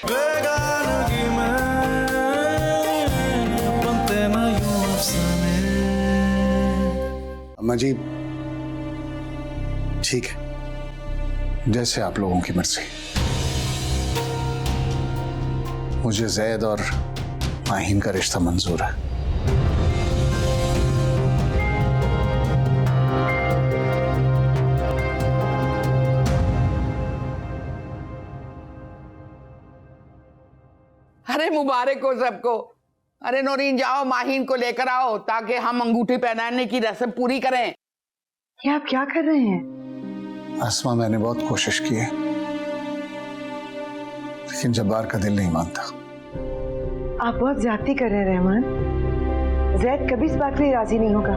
बेगानगी में बनते ना यूं अफसाने। अम्मा जी ठीक है, जैसे आप लोगों की मर्जी। मुझे जैद और माहीन का रिश्ता मंजूर है। अरे मुबारक हो सबको। अरे नौरीन जाओ माहीन को लेकर आओ ताकि हम अंगूठी पहनाने की रस्म पूरी करें। ये आप क्या कर रहे हैं? आसमा मैंने बहुत कोशिश की है लेकिन जब्बार का दिल नहीं मानता। आप बहुत ज्यादती कर रहे हैं रहमान। जैद कभी इस बात के लिए राजी नहीं होगा।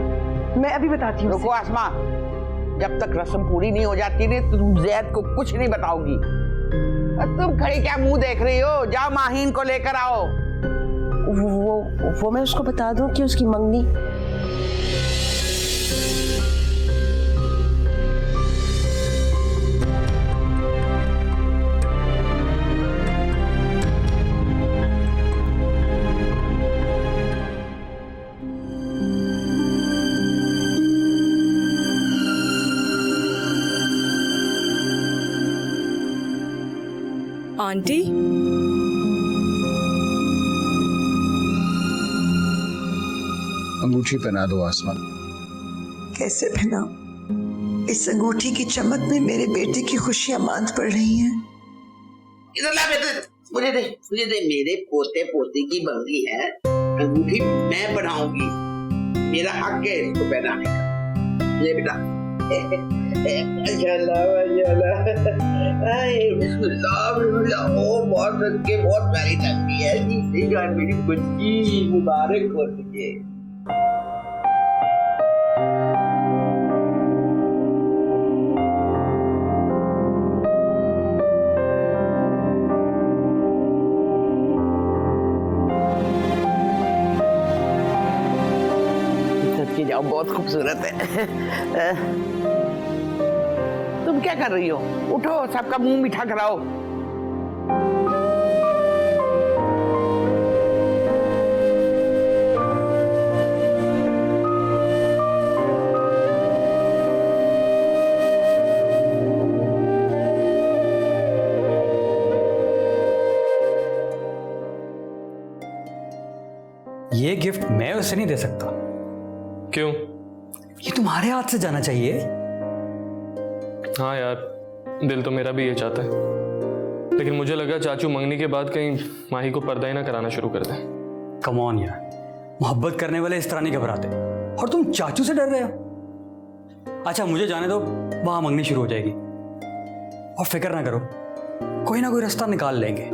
मैं अभी बताती हूँ। रुको आसमा, जब तक रस्म पूरी नहीं हो जाती ना तो तुम जैद को कुछ नहीं बताओगी। तुम खड़ी क्या मुंह देख रही हो? जाओ माहीन को लेकर आओ। वो मैं उसको बता दूं कि उसकी मंगनी। आंटी, अंगूठी पहना दो आसमा। कैसे पहनाऊं? इस अंगूठी की चमक में मेरे बेटे की खुशियां मांद पड़ रही हैं। इधर ला बेटे, मुझे दे मेरे पोते पोती की बंदी है, अंगूठी मैं पहनाऊंगी। मेरा हक है इसको पहनाने का। ये बेटा बहुत प्यारी लगती है मेरी बच्ची। मुबारक हो तुझे। सच्ची जाओ, बहुत खूबसूरत है। तुम क्या कर रही हो? उठो, सबका मुंह मीठा कराओ। ये गिफ्ट मैं उसे नहीं दे सकता। क्यों? ये तुम्हारे हाथ से जाना चाहिए। हाँ यार, दिल तो मेरा भी ये चाहता है, लेकिन मुझे लगा चाचू मंगनी के बाद कहीं माही को पर्दा ही ना कराना शुरू कर दे। कम ऑन यार, मोहब्बत करने वाले इस तरह नहीं घबराते, और तुम चाचू से डर रहे हो। अच्छा मुझे जाने दो, वहां मंगनी शुरू हो जाएगी, और फिक्र ना करो, कोई ना कोई रास्ता निकाल लेंगे।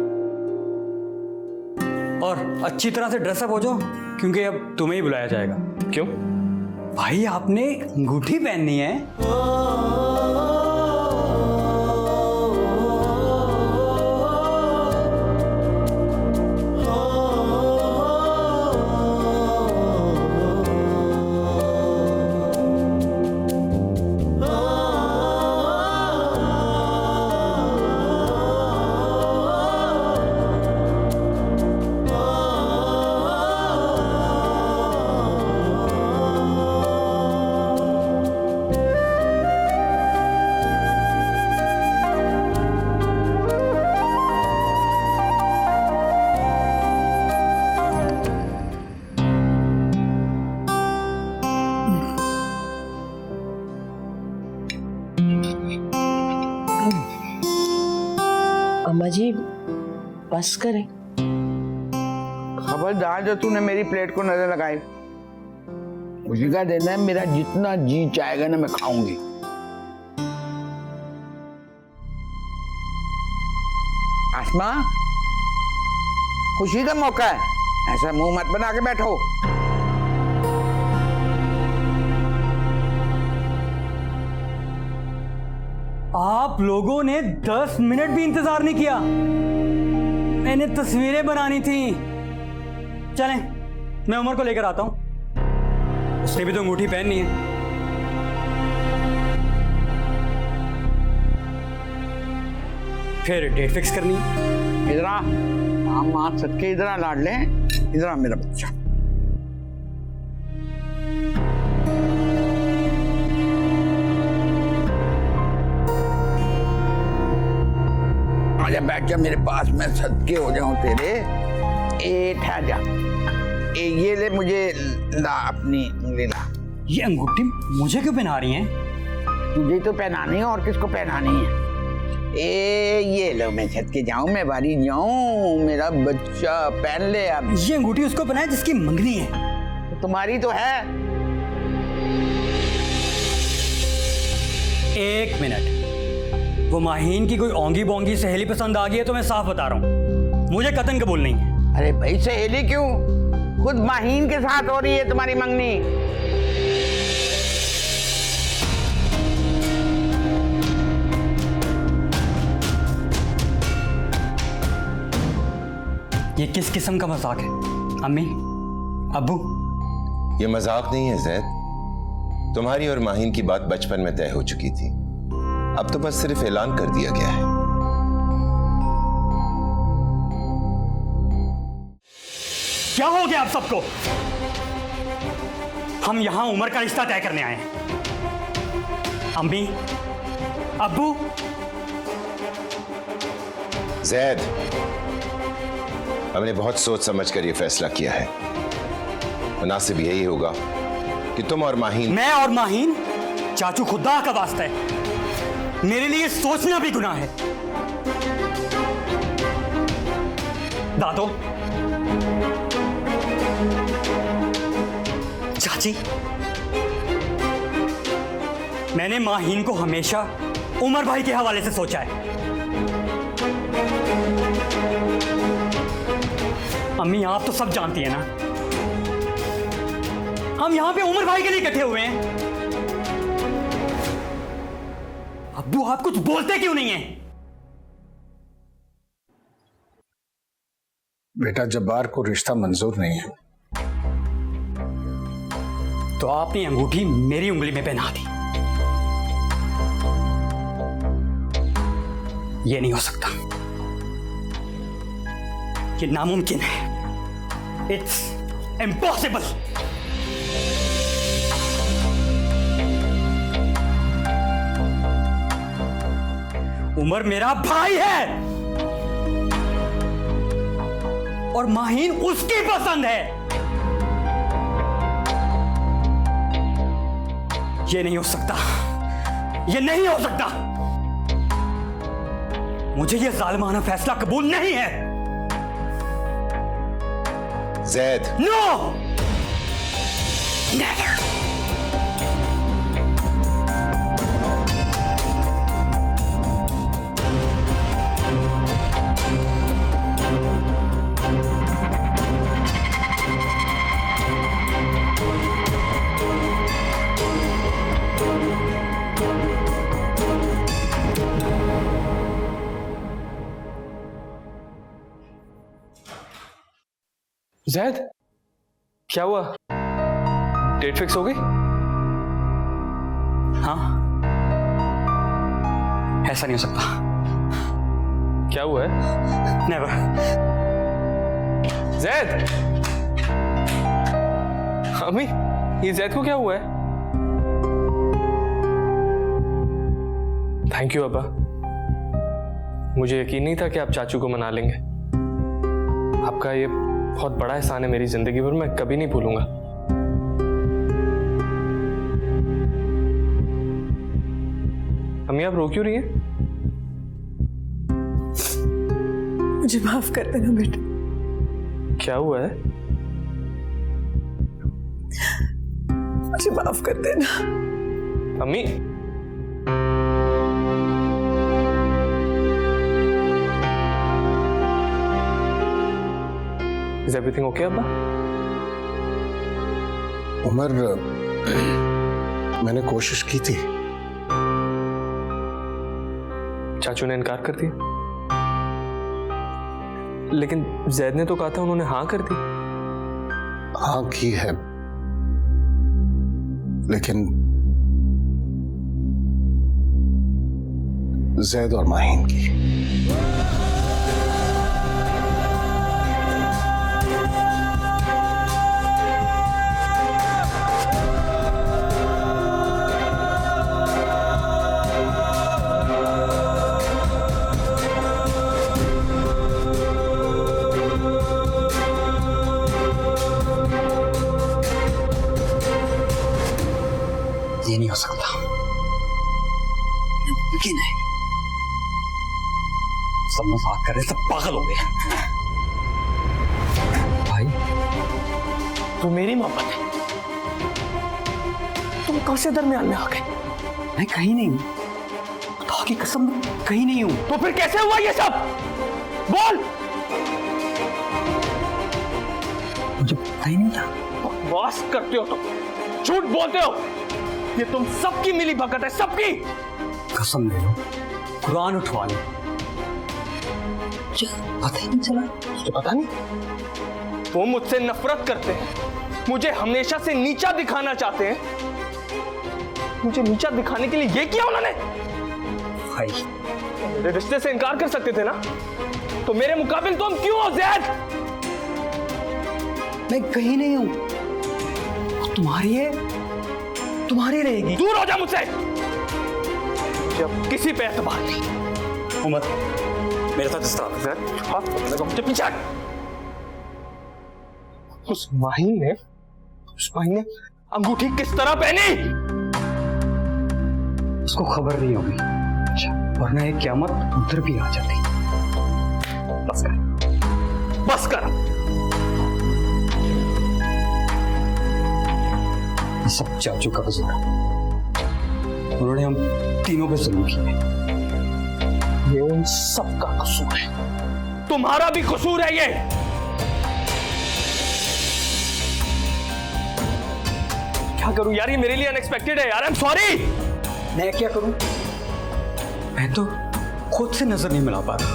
और अच्छी तरह से ड्रेसअप हो जाओ, क्योंकि अब तुम्हें ही बुलाया जाएगा। क्यों? भाई आपने अंगूठी पहननी है। अम्मा जी बस करें। खबरदार जो तूने मेरी प्लेट को नजर लगाई, मुझे क्या देना है, मेरा जितना जी चाहेगा ना मैं खाऊंगी। आसमा, खुशी का मौका है, ऐसा मुंह मत बना के बैठो। आप लोगों ने 10 मिनट भी इंतजार नहीं किया। मैंने तस्वीरें बनानी थी। चलें, मैं उमर को लेकर आता हूं, उसने भी तो अंगूठी पहननी है। फिर डेट फिक्स करनी है। इधर आ, माँ सदके इधर आ लाडले, इधर आ मेरा बच्चा। आजा बैठ जा मेरे पास, मैं सदके हो जाऊं तेरे। ए ठहर जा, ये ले, मुझे ला अपनी उंगली ला। ये अंगूठी मुझे क्यों पहना रही हैं? तुझे तो पहनानी है, और किसको पहनानी है? ये लो, मैं छत के जाऊं, मैं बारी जाऊं, मेरा बच्चा पहन ले अब। ये अंगूठी उसको पहनाए जिसकी मंगनी है। तो तुम्हारी तो है। 1 मिनट, वो माहीन की कोई ओंगी बोंगी सहेली पसंद आ गई है तो मैं साफ बता रहा हूँ, मुझे कतन कबूल नहीं है। अरे भाई सहेली क्यों, खुद माहीन के साथ हो रही है तुम्हारी मंगनी। ये किस किस्म का मजाक है? अम्मी, अब्बू, ये मजाक नहीं है जैद। तुम्हारी और माहीन की बात बचपन में तय हो चुकी थी, अब तो बस सिर्फ ऐलान कर दिया गया है। क्या हो गया आप सबको? हम यहां उमर का रिश्ता तय करने आए हैं। अम्मी, अब्बू, जैद, हमने बहुत सोच समझ कर यह फैसला किया है। मुनासिब यही होगा कि तुम और माहीन। मैं और माहीन? चाचू खुदा का वास्ता है, मेरे लिए सोचना भी गुनाह है। दादो, चाची, मैंने माहीन को हमेशा उमर भाई के हवाले से सोचा है। अम्मी, आप तो सब जानती है ना, हम यहां पे उमर भाई के लिए इकट्ठे हुए हैं। अब्बू, आप कुछ बोलते क्यों नहीं हैं? बेटा, जब्बार को रिश्ता मंजूर नहीं है। तो आपने अंगूठी मेरी उंगली में पहना दी। ये नहीं हो सकता, ये नामुमकिन है। It's impossible. उमर मेरा भाई है और माहीन उसकी पसंद है। ये नहीं हो सकता, ये नहीं हो सकता। मुझे ये जालिमाना फैसला कबूल नहीं है। Zaid, no, never. जैद, क्या हुआ? डेट फिक्स हो गई? हाँ, ऐसा नहीं हो सकता। क्या हुआ है? नेवर। जैद, अम्मी, ये जैद को क्या हुआ है? थैंक यू अब्बा, मुझे यकीन नहीं था कि आप चाचू को मना लेंगे। आपका ये बहुत बड़ा एहसान है मेरी जिंदगी भर, मैं कभी नहीं भूलूंगा। अम्मी, आप रो क्यों रही हैं? मुझे माफ कर देना बेटा। क्या हुआ है? मुझे माफ कर देना। अम्मी, Is everything okay, अब्बा? उमर, मैंने कोशिश की थी। चाचू ने इनकार कर दिया, लेकिन जैद ने तो कहा था उन्होंने हाँ कर दी। हाँ की है, लेकिन जैद और माहीन की। बात कर रहे सब पागल हो गए। भाई तू मेरी मोहब्बत है, तुम कौन से दरमियान में आ गए? मैं कहीं नहीं हूं, खुदा की कसम कहीं नहीं हूं। तो फिर कैसे हुआ ये सब? बोल। मुझे पता ही नहीं था। बकवास करते हो तो, झूठ बोलते हो। ये तुम सबकी मिली भगत है, सबकी। कसम ले लो, कुरान उठवा लो, पता ही नहीं चला। तुझे पता नहीं? वो मुझसे नफरत करते हैं, मुझे हमेशा से नीचा दिखाना चाहते हैं। मुझे नीचा दिखाने के लिए ये किया उन्होंने। भाई मेरे रिश्ते से इनकार कर सकते थे ना, तो मेरे मुकाबिल तुम क्यों हो ज़ैद? मैं कहीं नहीं हूं, तुम्हारी है, तुम्हारी रहेगी। दूर हो जा मुझसे, जब किसी पे एतबार नहीं। उमर मेरे साथ इस तरह मुझे पीछे हट। उस माहिन ने अंगूठी किस तरह पहनी? उसको खबर नहीं होगी, वरना ये क़यामत उधर भी आ जाती। बस कर, बस कर। सब चाचू का कसूर है, उन्होंने हम तीनों पे जुल्म किया। ये उन सब का कसूर है, तुम्हारा भी कसूर है ये। क्या करूं यार, ये मेरे लिए अनएक्सपेक्टेड है यार। I am sorry. मैं क्या करूं, मैं तो खुद से नजर नहीं मिला पा रहा।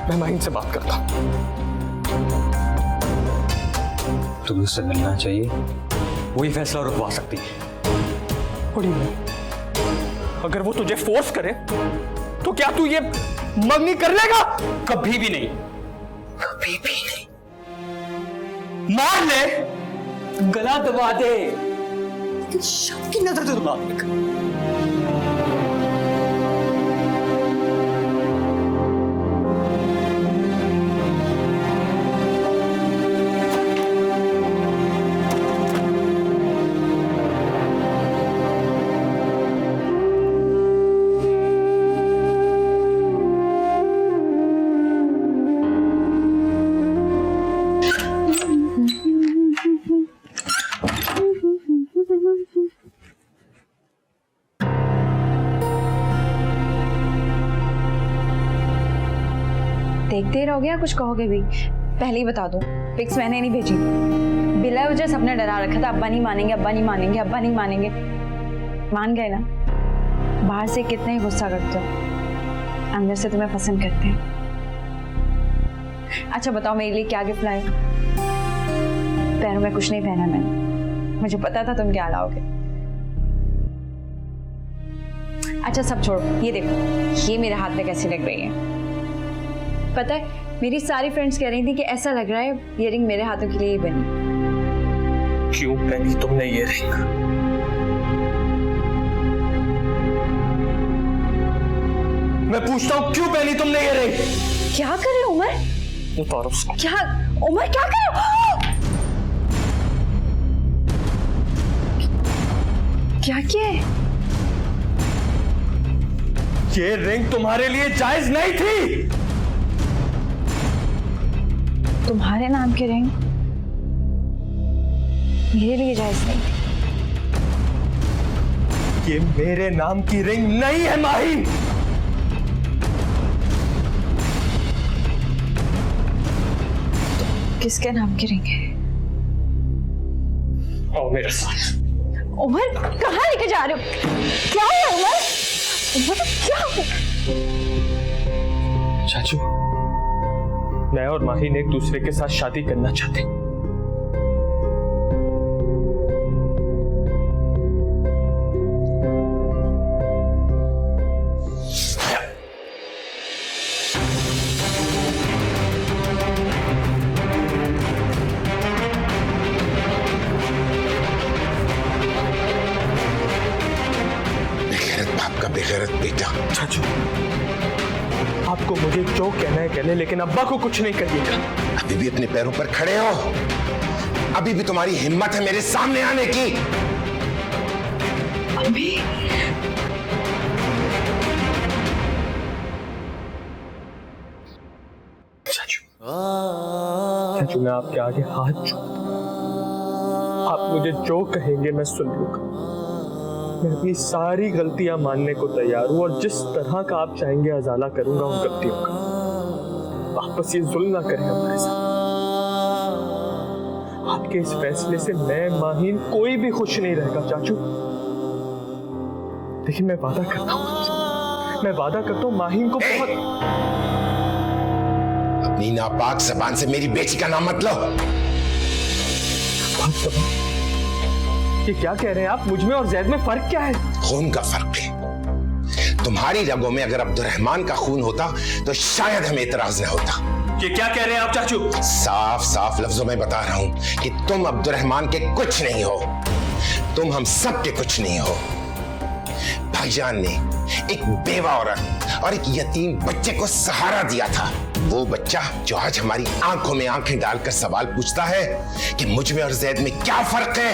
मैं माहिन से बात करता। तुम्हें उससे मिलना चाहिए, वही फैसला रुकवा सकती है। अगर वो तुझे फोर्स करे तो क्या तू ये मंगनी कर लेगा? कभी भी नहीं, कभी भी नहीं। मार ले, गला दबा दे, सबकी नजर से दबा दे। देखते ही रहोगे या कुछ कहोगे भी? पहले ही बता दो, पिक्स मैंने नहीं भेजी। बिला वजह सबने डरा रखा था, अब्बा नहीं मानेंगे, अब्बा नहीं मानेंगे, अब्बा नहीं मानेंगे। मान गए ना? बाहर से कितने ही गुस्सा करते हो, अंदर से तुम्हें पसंद करते हैं। अच्छा बताओ, मेरे लिए क्या गिफ्ट लाए? पैरों में कुछ नहीं पहना मैंने, मुझे पता था तुम क्या लाओगे। अच्छा सब छोड़ो, ये देखो, ये मेरे हाथ में कैसी लग रही है। पता है, मेरी सारी फ्रेंड्स कह रही थी कि ऐसा लग रहा है ये रिंग मेरे हाथों के लिए ही बनी। क्यों पहनी तुमने ये रिंग? मैं पूछता हूं, क्यों पहनी तुमने ये रिंग? क्या कर रहे हो उमर? उतारो उसको। क्या उमर, क्या कर रहे हो? क्या किया है? ये रिंग तुम्हारे लिए जायज नहीं थी। तुम्हारे नाम की रिंग मेरे लिए जायज नहीं थी। ये मेरे नाम की रिंग नहीं है माही। तो किसके नाम की रिंग है? आओ मेरे साथ। उमर कहाँ लेके जा रहे हो? क्या है उमर? उमर क्या हो? चाचू, मैं और माहिन एक दूसरे के साथ शादी करना चाहते हैं। बेगैरत बाप का बेगैरत बेटा। चाचू, आपको मुझे जो कहना है कहने, लेकिन अब्बा को कुछ नहीं कहिएगा। अभी भी अपने पैरों पर खड़े हो? अभी भी तुम्हारी हिम्मत है मेरे सामने आने की? अम्मी, चाचू मैं आपके आगे हाथ जोड़ता हूं। आप मुझे जो कहेंगे मैं सुन लूंगा। मैं अपनी सारी गलतियां मानने को तैयार हूं और जिस तरह का आप चाहेंगे अजाला करूंगा उन गलतियों का। आप बस ये जुल्म ना करें हमारे साथ। आपके इस फैसले से मैं, माहीन, कोई भी खुश नहीं रहेगा चाचू। लेकिन मैं वादा करता हूं माहीन को बहुत। अपनी नापाक जबान से मेरी बेटी का नाम मत लो। ये क्या कह रहे हैं आप? मुझ में और जैद में फर्क क्या है? खून का फर्क है। तुम्हारी रगों में अगर अब्दुर्रहमान का खून होता तो शायद हमें इतराज न होता। ये क्या कह रहे हैं आप चाचू? साफ साफ लफ्जों में बता रहा हूं कि तुम अब्दुर्रहमान के कुछ नहीं हो। तुम हम सब के कुछ नहीं हो। भाईजान ने एक बेवा औरत और एक यतीम बच्चे को सहारा दिया था। वो बच्चा जो आज हमारी आंखों में आंखें डालकर सवाल पूछता है कि मुझ में और जैद में क्या फर्क है,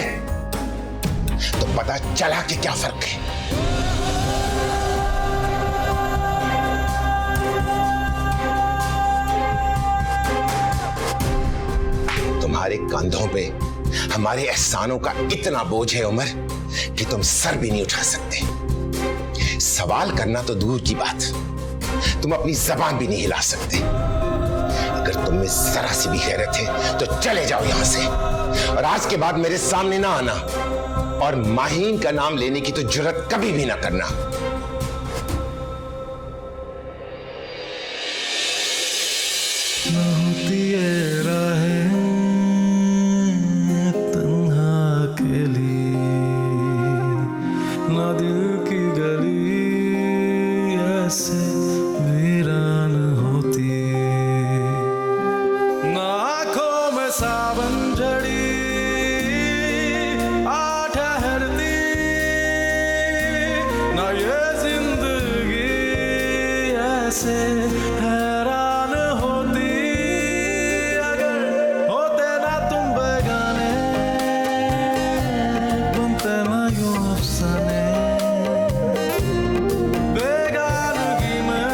तो पता चला कि क्या फर्क है। तुम्हारे कंधों पे हमारे एहसानों का इतना बोझ है उमर कि तुम सर भी नहीं उठा सकते। सवाल करना तो दूर की बात, तुम अपनी जबान भी नहीं हिला सकते। अगर तुम में जरा सी भी गैरत है तो चले जाओ यहां से और आज के बाद मेरे सामने ना आना और माहीन का नाम लेने की तो जुर्रत कभी भी ना करना। न होती ये राहें तन्हा अकेली, न दिल की गली ऐसे वीरान होती, न आंखों में सावन जड़ी आ ठहरती, न ये जिंदगी ऐसे हैरान होती अगर होते ना तुम बेगाने, बनते ना यूं अफसाने। बेगानगी में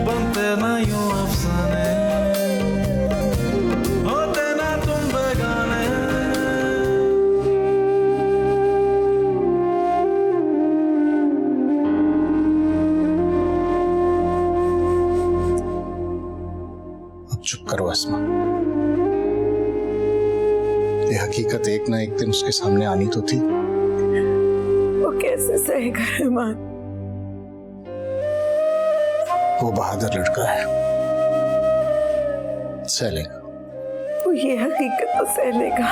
बनते ना यूं अफसाने, होते ना तुम बेगाने। अब चुप करो अस्मा। ये हकीकत एक ना एक दिन उसके सामने आनी तो थी। वो कैसे सहेगा रहमान? वो बहादुर लड़का है, सह लेगा। वो ये हकीकत तो सह लेगा,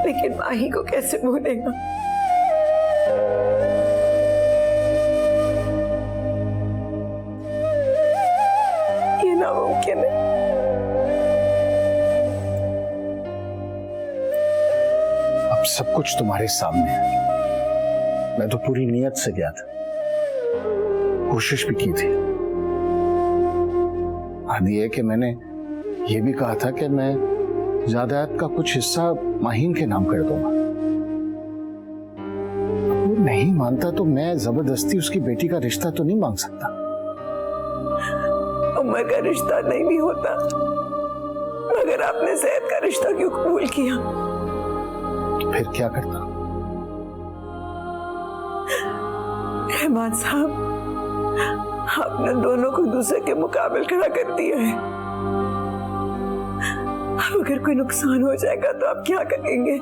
लेकिन माही को कैसे भूलेगा? ये नामुमकिन है। अब सब कुछ तुम्हारे सामने है। मैं तो पूरी नीयत से गया था, कोशिश भी की थी। आदि है कि मैंने ये भी कहा था कि मैं जायदाद का कुछ हिस्सा माहीन के नाम कर दूंगा। वो नहीं मानता तो मैं जबरदस्ती उसकी बेटी का रिश्ता तो नहीं मांग सकता। उमर का रिश्ता नहीं भी होता, मगर आपने जैद का रिश्ता क्यों कबूल किया? तो फिर क्या करता? रहमान साहब, आपने दोनों को दूसरे के मुकाबले खड़ा कर दिया है। अब अगर कोई नुकसान हो जाएगा तो आप क्या करेंगे?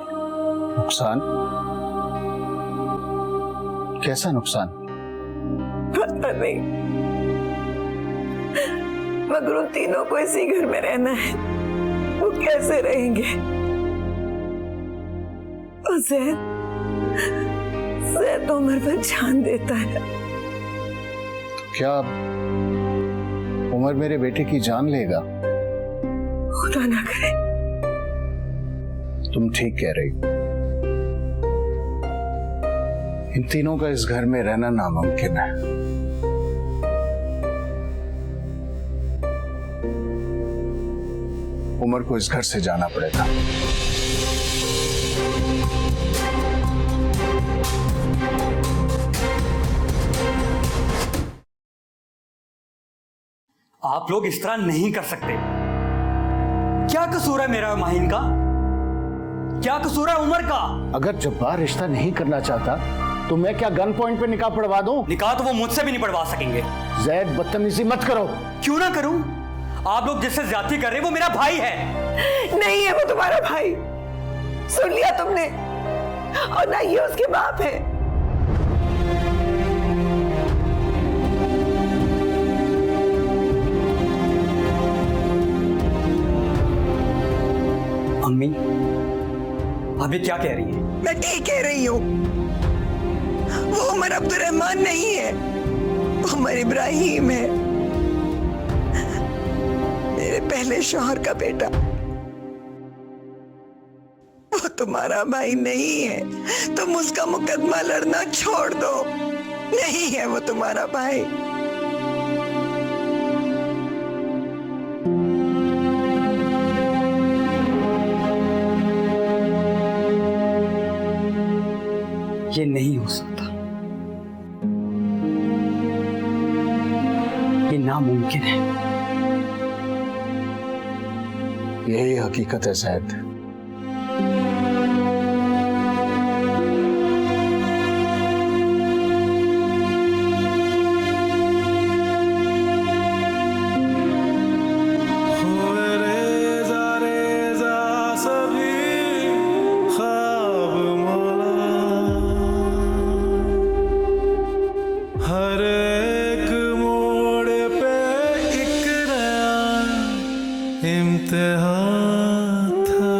नुकसान? कैसा नुकसान? पता नहीं, मगर उन तीनों को इसी घर में रहना है। वो कैसे रहेंगे? और जैद उमर पर जान देता है। क्या उमर मेरे बेटे की जान लेगा? खुदा ना करे। तुम ठीक कह रही हो। इन तीनों का इस घर में रहना नामुमकिन है। उमर को इस घर से जाना पड़ेगा। आप लोग इस तरह नहीं कर सकते। क्या कसूर है मेरा माहिन का? क्या कसूर है उमर का? अगर जब्बार रिश्ता नहीं करना चाहता तो मैं क्या गन पॉइंट पे निकाह पढ़वा दूं? निकाह तो वो मुझसे भी नहीं पढ़वा सकेंगे। जैद बदतमीजी मत करो। क्यों ना करूं? आप लोग जिससे ज्यादती कर रहे हैं वो मेरा भाई है। नहीं है वो तुम्हारा भाई, सुन लिया तुमने, और ना ये उसके बाप है। अम्मी अभी क्या कह रही है? मैं ठीक कह रही हूँ। वो उमर अब्दुर्रहमान नहीं है, उमर इब्राहिम है, मेरे पहले शौहर का बेटा। वो तुम्हारा भाई नहीं है, तुम उसका मुकदमा लड़ना छोड़ दो। नहीं है वो तुम्हारा भाई। ये नहीं हो सकता, ये नामुमकिन है। यही हकीकत है जैद। हर एक मोड़ पे एक नया इम्तिहान था,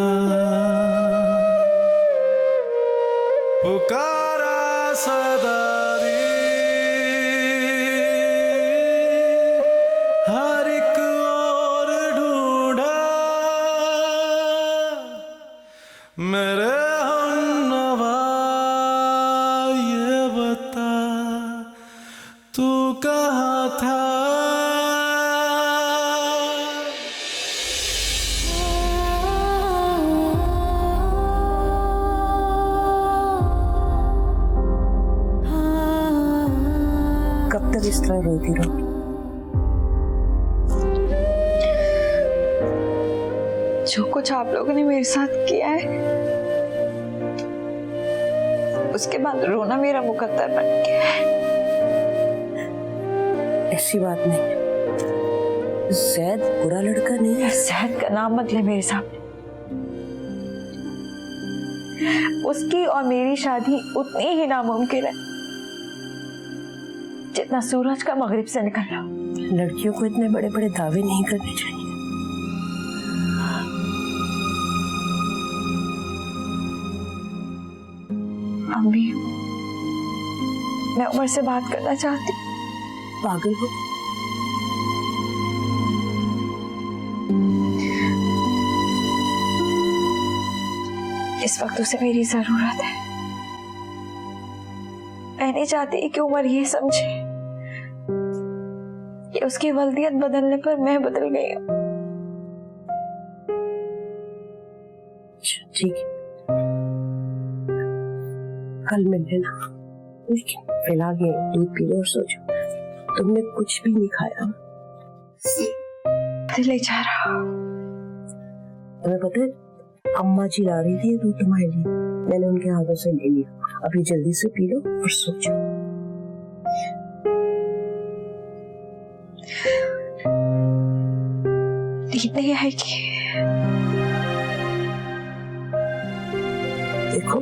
पुकारा सदा दी हर एक और ढूंढा मेरे हमनवा, ये बता तू कहाँ था? कब तक इस तरह रोती रहोगी? जो कुछ आप लोगों ने मेरे साथ किया है, उसके बाद रोना मेरा मुकद्दर बन गया है। ऐसी बात नहीं, जैद बुरा लड़का नहीं है। जैद का नाम मत ले मेरे सामने। उसकी और मेरी शादी उतनी ही नामुमकिन है जितना सूरज का मगरिब से निकलना। लड़कियों को इतने बड़े बड़े दावे नहीं करने चाहिए। अम्मी, मैं उमर से बात करना चाहती हूँ। पागल हो? इस वक्त उसे मेरी जरूरत है। मैं नहीं चाहती कि उमर ये समझे कि उसकी वल्दियत बदलने पर मैं बदल गई हूँ। ठीक है, कल मिल लेना, फिलहाल ये दूध पी लो और सो जाओ। तुमने कुछ भी नहीं खाया। दिल नहीं चाह रहा। तुम्हें पता है, अम्मा जी ला रही थी दूध तुम्हारे लिए, मैंने उनके हाथों से ले लिया। अभी जल्दी से पी लो और सो जाओ। नींद नहीं आएगी। देखो,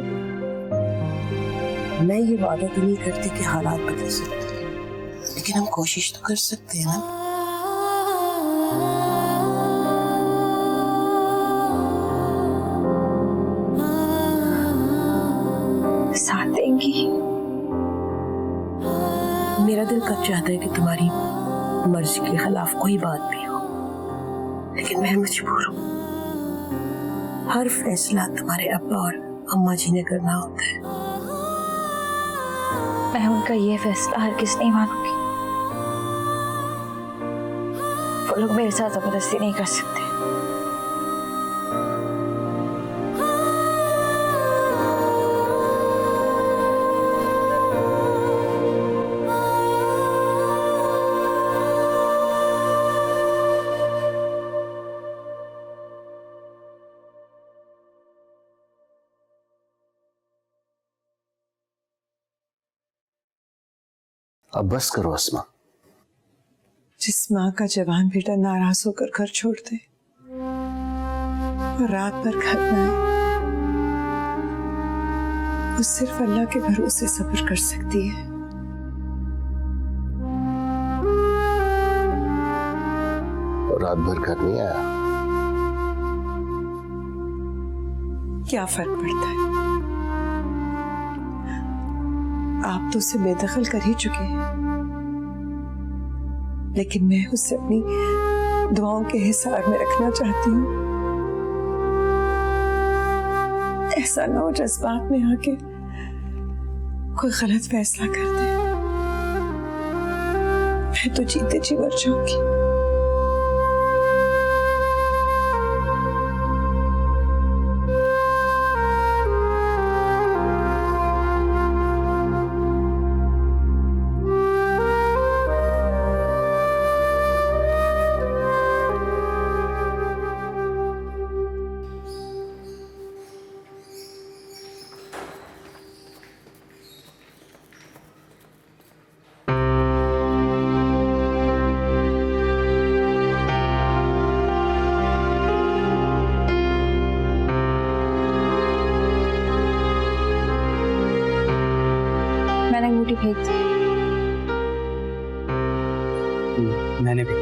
मैं ये वादा तो नहीं करती कि हालात बदल सकते, लेकिन हम कोशिश तो कर सकते हैं ना। साथ देंगी। मेरा दिल कब चाहता है कि तुम्हारी मर्जी के खिलाफ कोई बात भी हो, लेकिन मैं मजबूर हूँ। हर फैसला तुम्हारे अब्बा और अम्मा जी ने करना होता है। मैं उनका ये फैसला हरगिज़ नहीं मानूंगी। वो लोग मेरे साथ जबरदस्ती नहीं कर सकते। अब बस करो अस्मा। जिस माँ का जवान बेटा नाराज होकर घर छोड़ दे और रात भर घर में आए, वो सिर्फ अल्लाह के भरोसे सब्र कर सकती है। और रात भर घर नहीं आया, क्या फर्क पड़ता है? आप तो उसे बेदखल कर ही चुके हैं, लेकिन मैं उसे अपनी दुआओं के हिसार में रखना चाहती हूँ। ऐसा ना हो जज्बात में आके कोई गलत फैसला कर दे, मैं तो जीते जी मर जाऊंगी। मैंने अंगूठी फेंक दी। मैंने भी।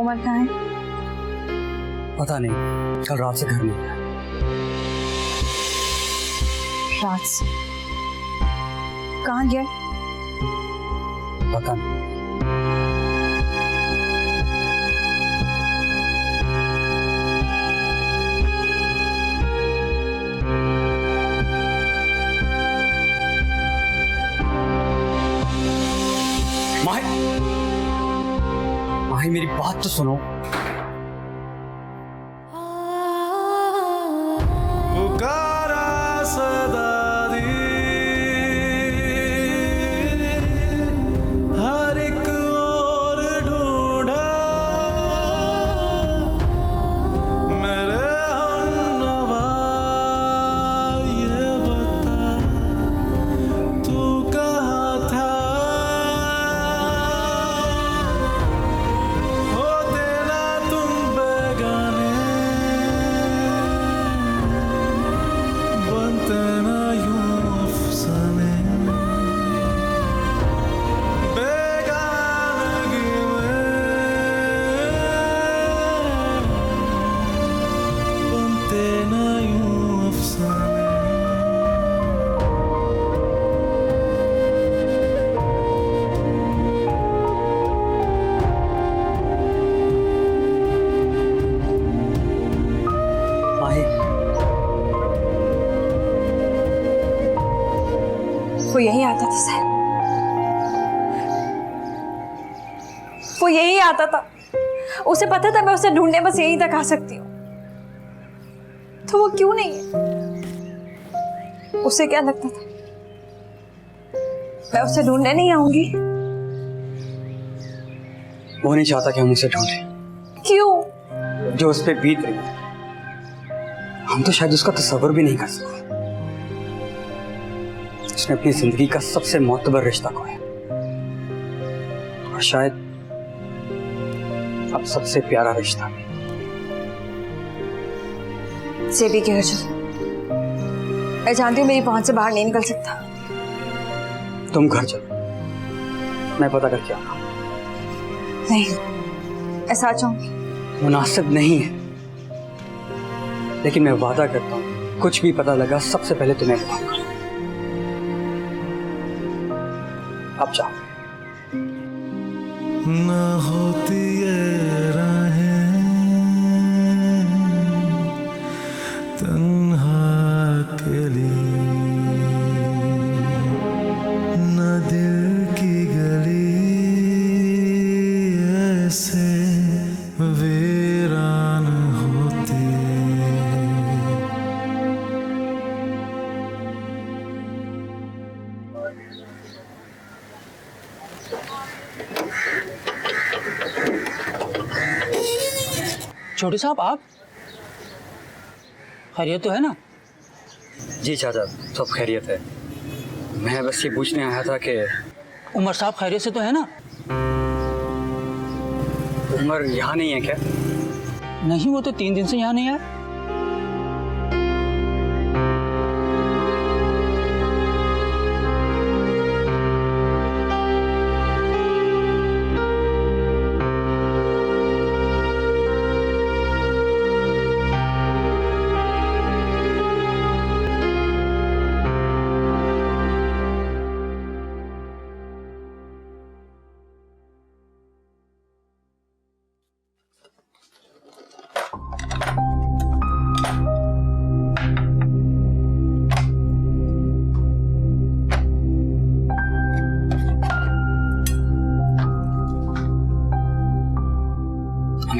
उमर कहाँ है? पता नहीं, कल रात से घर नहीं आया। रात से कहाँ गया? पता नहीं। माही मेरी बात तो सुनो। पुकारा सदा दी, हर एक और ढूंढा मेरे हमनवा, ये बता तू कहाँ था? वो यही आता था सर, वो यही आता था। उसे पता था मैं उसे ढूंढने बस यहीं तक आ सकती हूँ, तो वो क्यों नहीं है? उसे क्या लगता था मैं उसे ढूंढने नहीं आऊंगी? वो नहीं चाहता कि हम उसे ढूंढें। क्यों? जो उस पे बीत रही है, हम तो शायद उसका तस्वर भी नहीं कर सकते। उसने अपनी जिंदगी का सबसे मोतबर रिश्ता खोया, और शायद अब सबसे प्यारा रिश्ता भी। सेबी के घर चलो, मैं जानती हूँ मेरी पहुंच से बाहर नहीं निकल सकता। तुम घर चलो, मैं पता करके आता हूँ। नहीं, ऐसा चाहूंगी। मुनासिब नहीं है, लेकिन मैं वादा करता हूँ कुछ भी पता लगा सबसे पहले तुम्हें बताऊंगा। अब जाओ। न होती ये राहें तन्हा अकेली, न दिल की गली ऐसे वीरान होती। छोटे साहब, आप खैरियत तो है ना? जी चाचा, सब खैरियत है। मैं बस ये पूछने आया था कि उमर साहब खैरियत से तो है ना? उमर यहाँ नहीं है क्या? नहीं, वो तो 3 दिन से यहाँ नहीं है।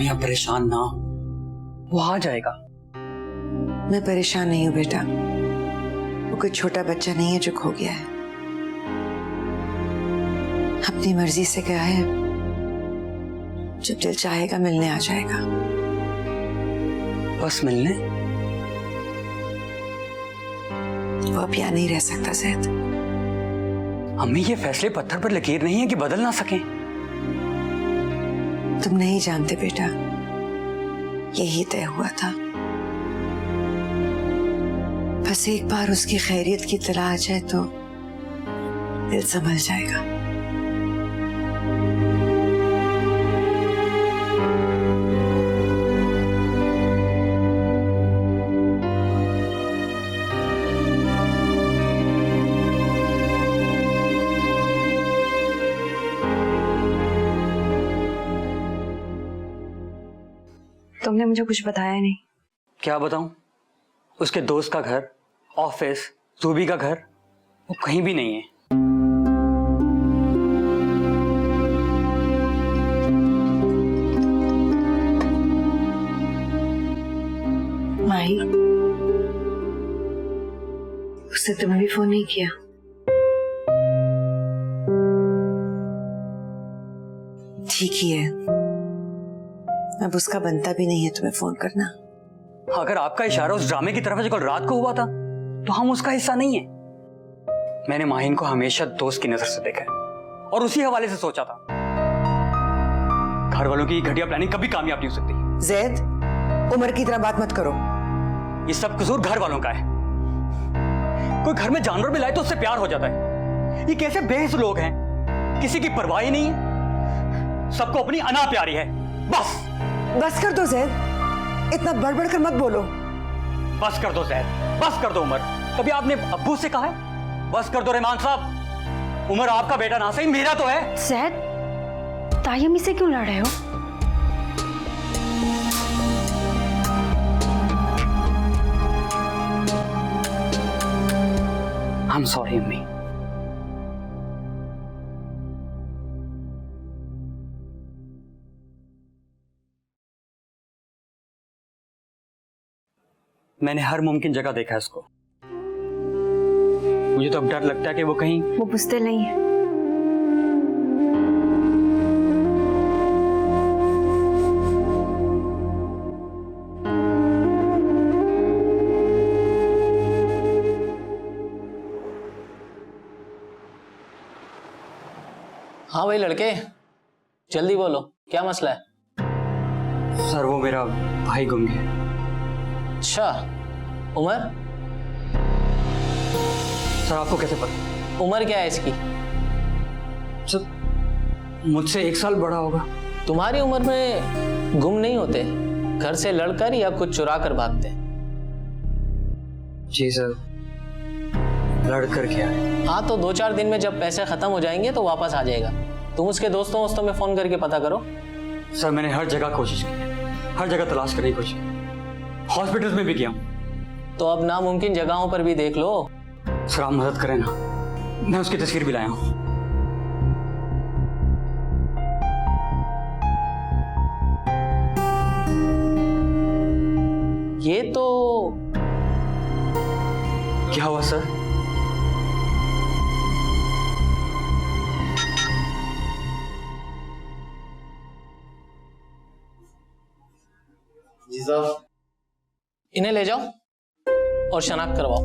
आप परेशान ना हो, वो आ जाएगा। मैं परेशान नहीं हूँ बेटा, वो कोई छोटा बच्चा नहीं है जो खो गया है। अपनी मर्जी से गया है, जब दिल चाहेगा मिलने आ जाएगा। बस मिलने? वो अब यहाँ नहीं रह सकता ज़ैद। अम्मी, ये फैसले पत्थर पर लकीर नहीं है कि बदल ना सकें। तुम नहीं जानते बेटा, यही तय हुआ था। बस एक बार उसकी खैरियत की इत्तला आ जाए तो दिल संभल जाएगा। तुमने मुझे कुछ बताया नहीं। क्या बताऊं? उसके दोस्त का घर, ऑफिस, जूबी का घर, वो कहीं भी नहीं है। माही, उसने तुम्हें भी फोन नहीं किया? ठीक ही है, अब उसका बनता भी नहीं है तुम्हें फोन करना। अगर आपका इशारा उस ड्रामे की तरफ जो कल रात को हुआ था, तो हम उसका हिस्सा नहीं है। मैंने माहिन को हमेशा दोस्त की नजर से देखा है और उसी हवाले से सोचा था। घर वालों की घटिया प्लानिंग कभी कामयाब नहीं हो सकती। ज़ैद, उमर की तरह बात मत करो। ये सब कसूर घर वालों का है। कोई घर में जानवर भी लाए तो उससे प्यार हो जाता है। ये कैसे बेहिस लोग हैं, किसी की परवाह ही नहीं है, सबको अपनी अना प्यारी है। बस कर दो ज़ैद, इतना बड़बड़ कर मत बोलो। बस कर दो ज़ैद, बस कर दो उमर। कभी आपने अब्बू से कहा है बस कर दो? रहमान साहब, उमर आपका बेटा ना सही मेरा तो है। ज़ैद, ताई अम्मी से क्यों लड़ रहे हो? आई एम सॉरी अम्मी। मैंने हर मुमकिन जगह देखा इसको। मुझे तो अब डर लगता है कि वो कहीं। वो बुज़दिल नहीं है। हाँ भाई लड़के, जल्दी बोलो, क्या मसला है? सर, वो मेरा भाई गुम गया। अच्छा, उमर? सर, आपको कैसे पता? उम्र क्या है इसकी? सर, मुझसे 1 साल बड़ा होगा। तुम्हारी उम्र में गुम नहीं होते, घर से लड़कर या कुछ चुरा कर भागते। जी सर, लड़कर क्या है? हाँ, तो 2-4 दिन में जब पैसे खत्म हो जाएंगे तो वापस आ जाएगा। तुम उसके दोस्तों में फोन करके पता करो। सर, मैंने हर जगह कोशिश की, हर जगह तलाश करने की कोशिश की, हॉस्पिटल्स में भी किया हूं। तो अब नामुमकिन जगहों पर भी देख लो। सर, आप मदद करें ना, मैं उसकी तस्वीर भी लाया हूं। ये तो क्या हुआ सर? जी साहब। इन्हें ले जाओ और शनाख्त करवाओ।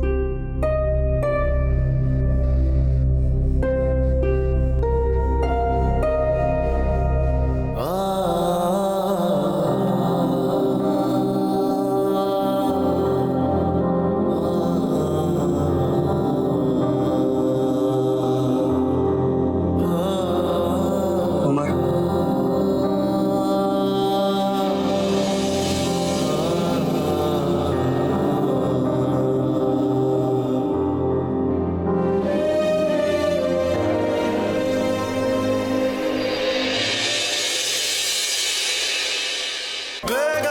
बेगा